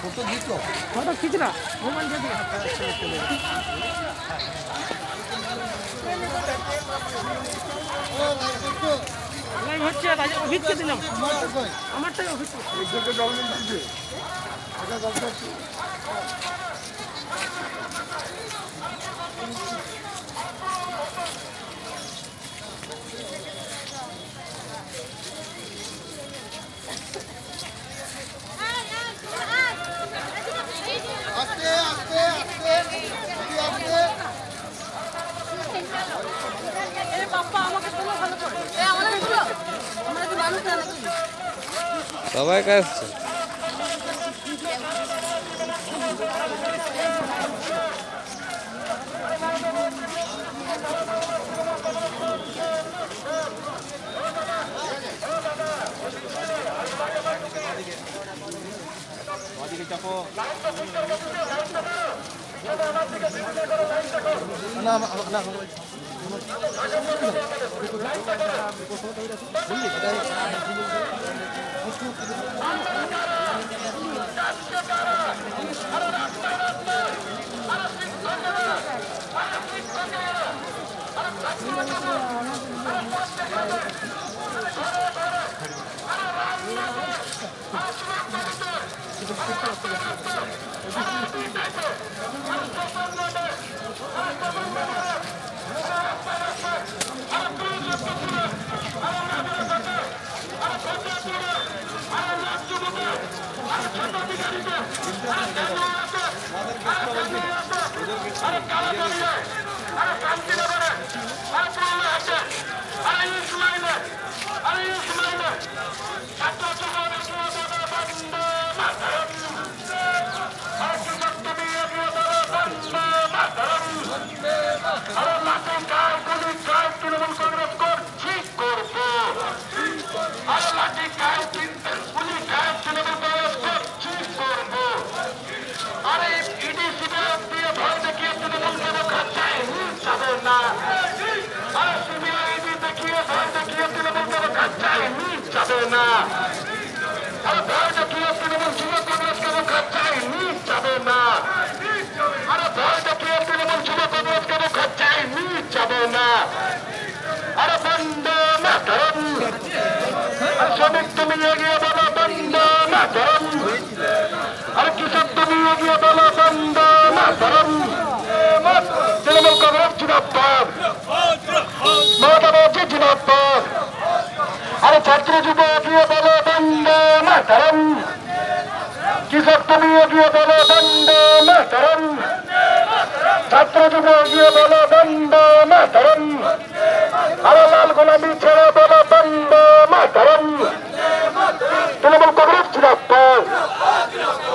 photo खींच रहा mobile दे दिया नहीं হচ্ছে আজ অভিজ্ঞ দিলাম আমারটাই অভিজ্ঞ একজনকে জল দিতে আচ্ছা জল খাচ্ছি সবাই কাছে ছাত্র যুব এগিয়ে বলো বন্দে মাতরম কৃষক তুমি এগিয়ে বলো বন্দে মাতরম ছাত্র যুব এগিয়ে বলো বন্দে মাতরম আরো লাল গোলামি ছেড়ে বলো বন্দে মাতরম তৃণমূল কংগ্রেস জিন্দাবাদ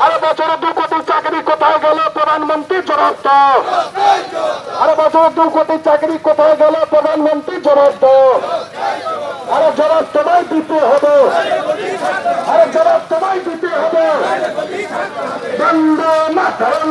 আরো বছরে 2 কোটি চাকরি কোথায় গেল প্রধানমন্ত্রী জবাব দাও আরো বছরে 2 কোটি চাকরি কোথায় গেল প্রধানমন্ত্রী জবাব দাও আরে জবাব তোমায় দিতে হবে আরে জবাব তোমায় দিতে হবে বন্দে মাতরম